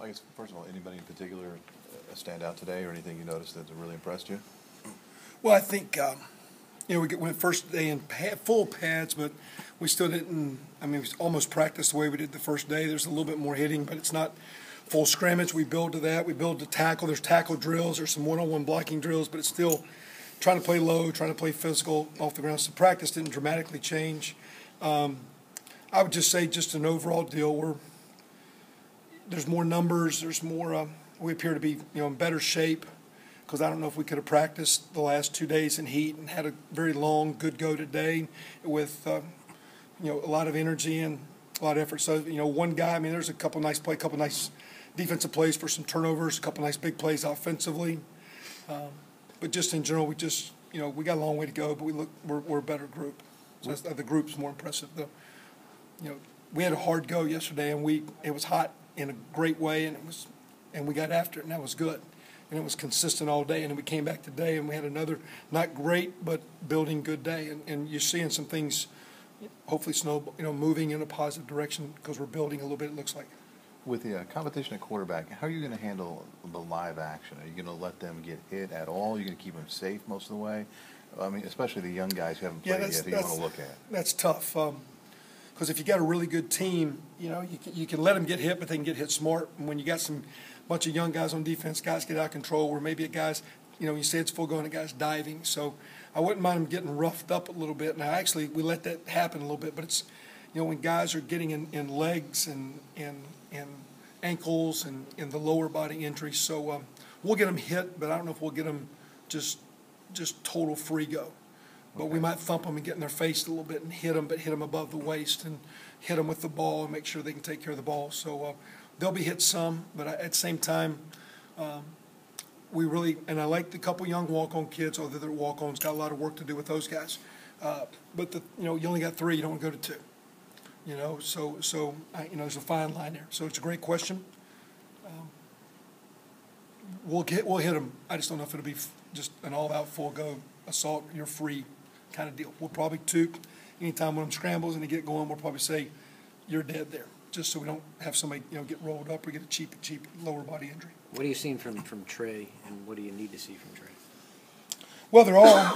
I guess, first of all, anybody in particular stand out today or anything you noticed that really impressed you? Well, I think, we went first day in full pads, but we still didn't, we almost practiced the way we did the first day. There's a little bit more hitting, but it's not full scrimmage. We build to that. We build to tackle. There's tackle drills. There's some one-on-one blocking drills, but it's still trying to play low, trying to play physical off the ground. So practice didn't dramatically change. I would just say just an overall deal. There's more numbers. There's more. We appear to be in better shape because I don't know if we could have practiced the last 2 days in heat and had a very long, good go today with a lot of energy and a lot of effort. So one guy. There's a couple nice defensive plays for some turnovers, a couple nice big plays offensively. But just in general, we got a long way to go, but we're a better group. So the group's more impressive. We had a hard go yesterday, and it was hot in a great way, and we got after it, and that was good. And it was consistent all day, and then we came back today, and we had another not great but building good day, and you're seeing some things, hopefully moving in a positive direction because we're building a little bit. It looks like. With the competition at quarterback, how are you going to handle the live action? Are you going to let them get hit at all? Are you going to keep them safe most of the way? Especially the young guys who haven't played yet, who you want to look at. That's tough because if you got a really good team, you can let them get hit, but they can get hit smart. And when you got some bunch of young guys on defense, guys get out of control, where maybe a guy's, you say it's full go and a guy's diving. So I wouldn't mind them getting roughed up a little bit. Now, actually, we let that happen a little bit, but it's, when guys are getting in legs and ankles and in the lower body injuries. So we'll get them hit, but I don't know if we'll get them just total free go. But we might thump them and get in their face a little bit and hit them, but hit them above the waist and hit them with the ball and make sure they can take care of the ball. So they'll be hit some, but at the same time, and I like the couple young walk-on kids, although they're walk-ons, got a lot of work to do with those guys. But you only got 3, you don't want to go to 2. There's a fine line there. So it's a great question. We'll hit them. I just don't know if it'll be just an all-out full-go assault, you're free kind of deal. We'll probably toque anytime one of them scrambles and they get going. We'll probably say you're dead there, just so we don't have somebody get rolled up or get a cheap lower body injury. What are you seeing from Trey, and what do you need to see from Trey? Well,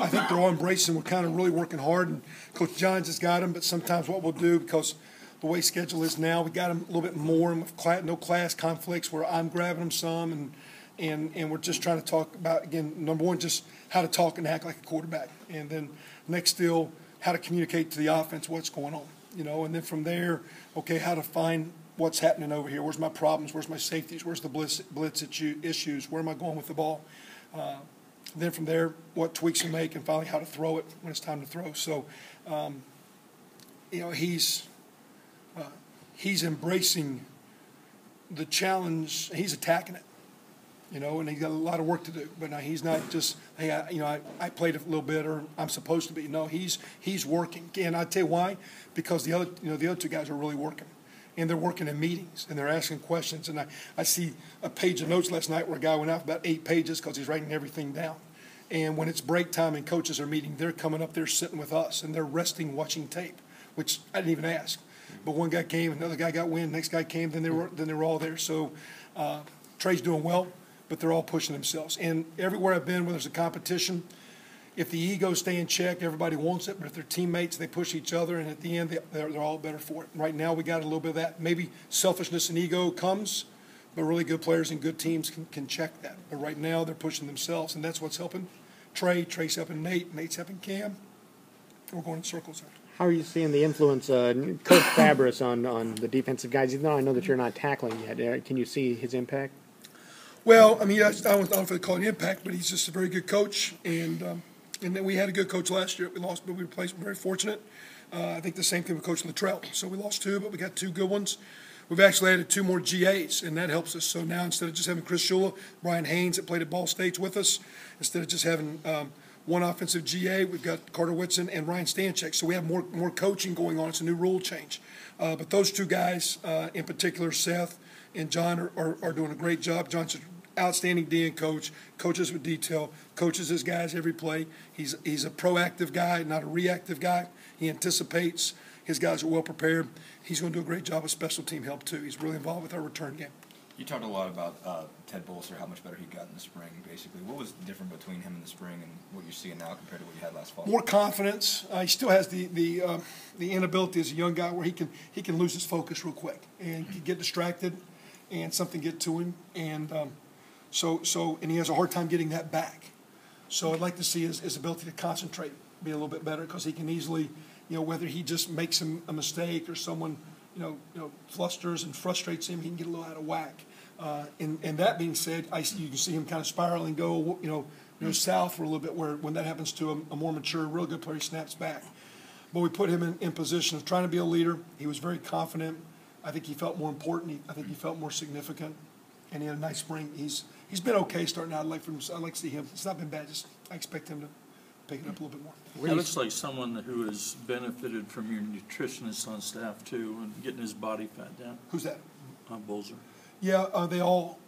I think they're all embracing. We're kind of really working hard, and Coach Johns has got them. But sometimes what we'll do, because the way schedule is now, we got them a little bit more, and with no class conflicts where I'm grabbing them some, and we're just trying to talk about, again, number one, just how to talk and act like a quarterback, and then next deal, how to communicate to the offense what's going on, and then from there, okay, how to find what's happening over here. Where's my problems? Where's my safeties? Where's the blitz issues? Where am I going with the ball? Then from there, what tweaks to make, and finally how to throw it when it's time to throw. So, he's embracing the challenge. He's attacking it, and he's got a lot of work to do. But he's not just, hey, I played a little bit, or I'm supposed to be. No, he's working. And I tell you why, because the other 2 guys are really working. And they're working in meetings, and they're asking questions. And I see a page of notes last night where a guy went out about 8 pages because he's writing everything down. And when it's break time and coaches are meeting, they're coming up there sitting with us, and they're resting watching tape, which I didn't even ask. But one guy came, another guy got wind, next guy came, then they were all there. So Trey's doing well, but they're all pushing themselves. And everywhere I've been where there's a competition, if the egos stay in check, everybody wants it. But if they're teammates, they push each other, and at the end, they're all better for it. Right now, we got a little bit of that. Maybe selfishness and ego comes, but really good players and good teams can check that. But right now, they're pushing themselves, and that's what's helping Trey. Trey's helping Nate. Nate's helping Cam. We're going in circles there. How are you seeing the influence Coach Fabris on the defensive guys? Even though I know that you're not tackling yet, can you see his impact? Well, I don't know if they call it impact, but he's just a very good coach, and then we had a good coach last year. We lost, but we replaced. We're very fortunate. I think the same thing with Coach Luttrell. So we lost 2, but we got 2 good ones. We've actually added 2 more GAs, and that helps us. So now instead of just having Chris Shula, Brian Haynes that played at Ball State's with us, instead of just having one offensive GA, we've got Carter Whitson and Ryan Stanchek. So we have more coaching going on. It's a new rule change. But those 2 guys, in particular, Seth and John, are doing a great job. John's outstanding DN coach, coaches with detail, coaches his guys every play. He's a proactive guy, not a reactive guy. He anticipates. His guys are well prepared. He's going to do a great job of special team help, too. He's really involved with our return game. You talked a lot about Ted Bolser, how much better he got in the spring, basically. What was different between him in the spring and what you're seeing now compared to what you had last fall? More confidence. He still has the inability as a young guy where he can lose his focus real quick and get distracted and something get to him. And and he has a hard time getting that back. So I'd like to see his ability to concentrate be a little bit better, because he can easily, whether he just makes a mistake or someone flusters and frustrates him, he can get a little out of whack. And that being said, you can see him kind of spiral and go, south for a little bit, where when that happens to a more mature, real good player, he snaps back. But we put him in position of trying to be a leader. He was very confident. I think he felt more important. I think he felt more significant. And he had a nice spring. He's been okay starting out. I'd like to see him. It's not been bad. I expect him to pick it up a little bit more. He looks like someone who has benefited from your nutritionist on staff too, and getting his body fat down. Who's that? Bolzer. Yeah, they all.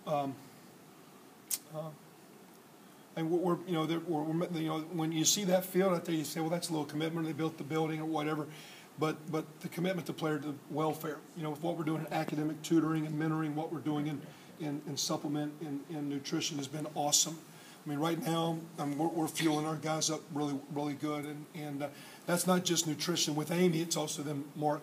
And when you see that field out there, you say, well, that's a little commitment. They built the building or whatever, but the commitment to player to welfare. With what we're doing in academic tutoring and mentoring, what we're doing in supplement and nutrition has been awesome. I mean, right now we're fueling our guys up really, really good, and that's not just nutrition with Amy. It's also them, Mark,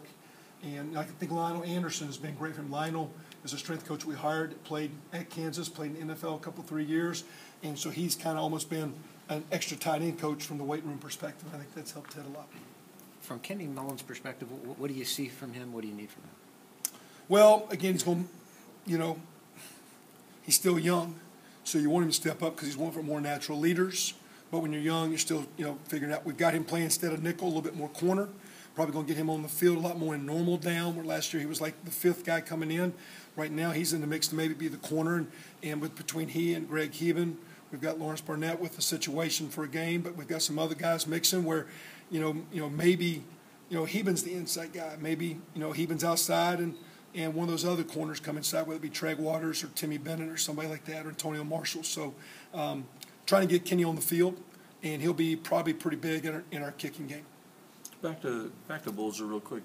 and I think Lionel Anderson has been great for him. Lionel is a strength coach we hired, played at Kansas, played in the NFL a couple, 3 years, and so he's kind of almost been an extra tight end coach from the weight room perspective. I think that's helped Ted a lot. From Kenny Mullen's perspective, what do you see from him? What do you need from him? Well, again, he's going, he's still young. So you want him to step up because he's one for more natural leaders. But when you're young, you're still, figuring out. We've got him playing instead of nickel, a little bit more corner. Probably going to get him on the field a lot more in normal down, where last year he was like the fifth guy coming in. Right now he's in the mix to maybe be the corner. And between he and Greg Heben, we've got Lawrence Barnett with the situation for a game. But we've got some other guys mixing where, maybe, Heben's the inside guy. Maybe, Heben's outside and one of those other corners come inside, whether it be Treg Waters or Timmy Bennett or somebody like that, or Antonio Marshall. So trying to get Kenny on the field, and he'll be probably pretty big in our kicking game. Back to Bolzer real quick.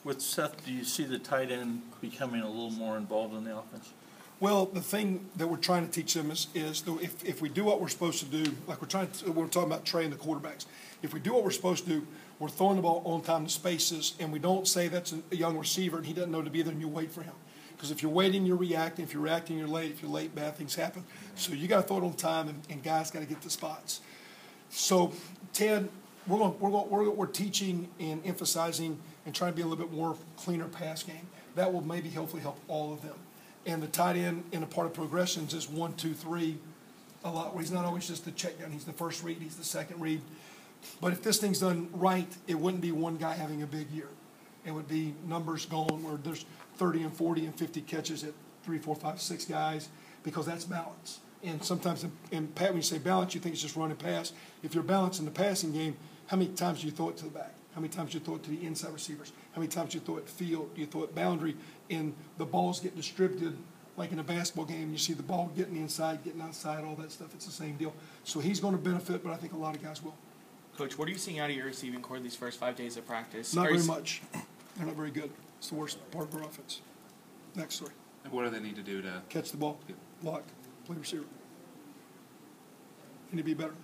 With Seth, do you see the tight end becoming a little more involved in the offense? Well, the thing that we're trying to teach them is if we do what we're supposed to do, like we're talking about Trey and the quarterbacks. If we do what we're supposed to do, we're throwing the ball on time to spaces, and we don't say that's a young receiver and he doesn't know to be there, and you wait for him. Because if you're waiting, you're reacting. If you're reacting, you're late. If you're late, bad things happen. So you got to throw it on time, and guys got to get the spots. So Ted, we're teaching and emphasizing and trying to be a little bit more cleaner pass game. That will maybe hopefully help all of them. And the tight end in a part of progressions is 1, 2, 3 a lot, where he's not always just the check down. He's the first read. He's the second read. But if this thing's done right, it wouldn't be one guy having a big year. It would be numbers going where there's 30 and 40 and 50 catches at 3, 4, 5, 6 guys, because that's balance. And sometimes when you say balance, you think it's just run and pass. If you're balanced in the passing game, how many times do you throw it to the back? How many times do you throw it to the inside receivers? How many times do you throw it field? Do you throw it boundary? And the balls get distributed like in a basketball game. You see the ball getting inside, getting outside, all that stuff. It's the same deal. So he's going to benefit, but I think a lot of guys will. Coach, what are you seeing out of your receiving core these first 5 days of practice? Not very much. They're not very good. It's the worst part of our offense. Next story. And what do they need to do to catch the ball, block, play receiver? They need to be better.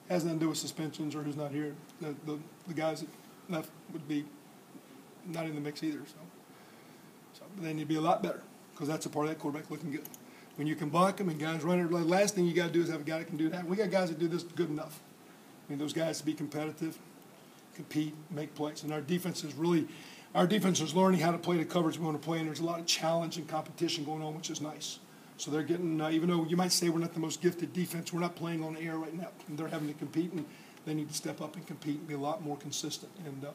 Has nothing to do with suspensions or who's not here. The guys that left would be not in the mix either. So they need to be a lot better, because that's a part of that quarterback looking good. When you can block them and guys running, the last thing you got to do is have a guy that can do that. We got guys that do this good enough. I mean, those guys to be competitive, compete, make plays. And our defense is learning how to play the coverage we want to play, and there's a lot of challenge and competition going on, which is nice. So they're getting, even though you might say we're not the most gifted defense, we're not playing on the air right now. And they're having to compete, and they need to step up and compete and be a lot more consistent. And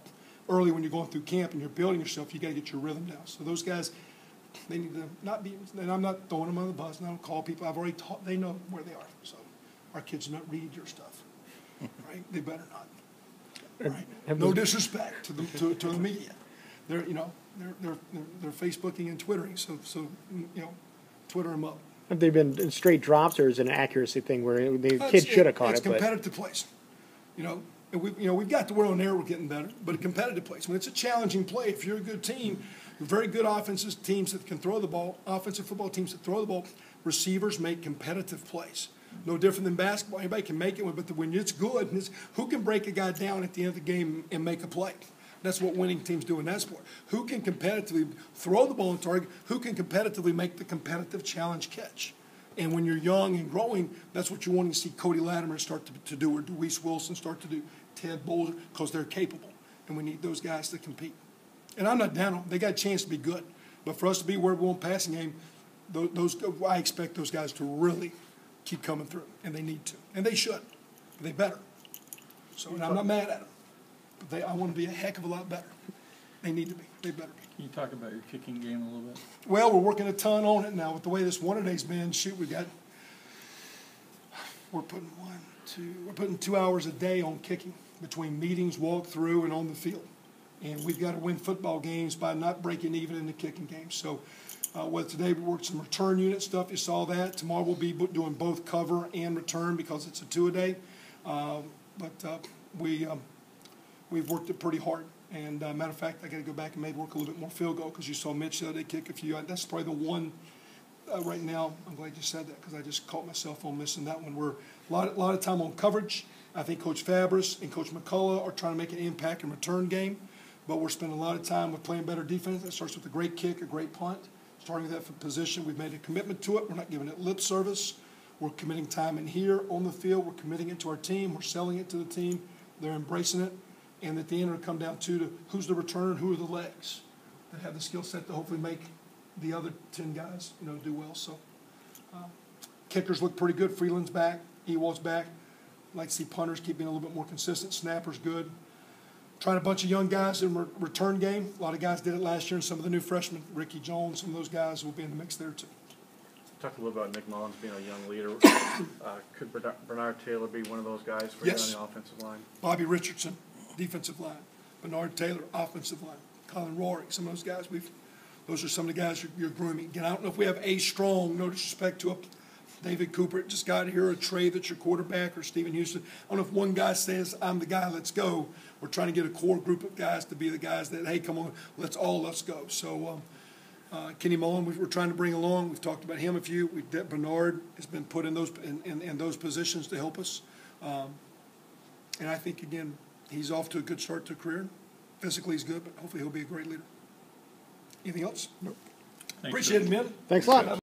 early when you're going through camp and you're building yourself, you got to get your rhythm down. So those guys, they need to not be, and I'm not throwing them on the bus, and I don't call people. I've already taught, they know where they are. So our kids do not read your stuff, right? They better not. Right? No disrespect to the media. They're Facebooking and Twittering, so Twitter them up. Have they been straight drops, or is it an accuracy thing where the kid should have caught it? It's competitive plays. We've got to where on there we're getting better, but a competitive place. When it's a challenging play, if you're a good team, very good offensive teams that can throw the ball, offensive football teams that throw the ball, receivers make competitive plays. No different than basketball. Anybody can make it, but when it's good, it's who can break a guy down at the end of the game and make a play. That's what winning teams do in that sport. Who can competitively throw the ball on target? Who can competitively make the competitive challenge catch? And when you're young and growing, that's what you're wanting to see Cody Latimer start to do, or Deweese Wilson start to do, Ted Bolger, because they're capable. And we need those guys to compete. And I'm not down on them. They got a chance to be good. But for us to be where we want passing game, I expect those guys to really keep coming through. And they need to. And they should. But they better. So, and I'm not mad at them. But I want to be a heck of a lot better. They need to be. They better be. Can you talk about your kicking game a little bit? Well, we're working a ton on it now. With the way this one-a-day's been, we're putting 2 hours a day on kicking between meetings, walk through, and on the field. And we've got to win football games by not breaking even in the kicking game. So today we worked some return unit stuff. You saw that. Tomorrow we'll be doing both cover and return because it's a 2-a-day. We've worked it pretty hard. And matter of fact, I got to go back and maybe work a little bit more field goal because you saw Mitch the other day kick a few. That's probably the one right now. I'm glad you said that because I just caught myself on missing that one. We're a lot of time on coverage. I think Coach Fabris and Coach McCullough are trying to make an impact in return game, but we're spending a lot of time with playing better defense. That starts with a great kick, a great punt. Starting with that for position, we've made a commitment to it. We're not giving it lip service. We're committing time in here on the field. We're committing it to our team. We're selling it to the team. They're embracing it. And at the end, it'll come down to who's the returner and who are the legs that have the skill set to hopefully make the other 10 guys, do well. So kickers look pretty good. Freeland's back. Ewald's back. I'd like to see punters keep being a little bit more consistent. Snappers good. Trying a bunch of young guys in return game. A lot of guys did it last year, and some of the new freshmen, Ricky Jones, some of those guys will be in the mix there too. Talked a little about Nick Mullins being a young leader. Could Bernard Taylor be one of those guys for you on the offensive line? Bobby Richardson, defensive line. Bernard Taylor, offensive line. Colin Rory, some of those guys. Those are some of the guys you're grooming. Again, I don't know if we have a strong, no disrespect to David Cooper just got here, or Trey that's your quarterback, or Stephen Houston. I don't know if one guy says, I'm the guy, let's go. We're trying to get a core group of guys to be the guys that, hey, come on, let's go. So Kenny Mullen, we're trying to bring along. We've talked about him a few. Bernard has been put in those positions to help us. And I think, again, he's off to a good start to a career. Physically he's good, but hopefully he'll be a great leader. Anything else? Nope. Appreciate it, man. Thanks a lot.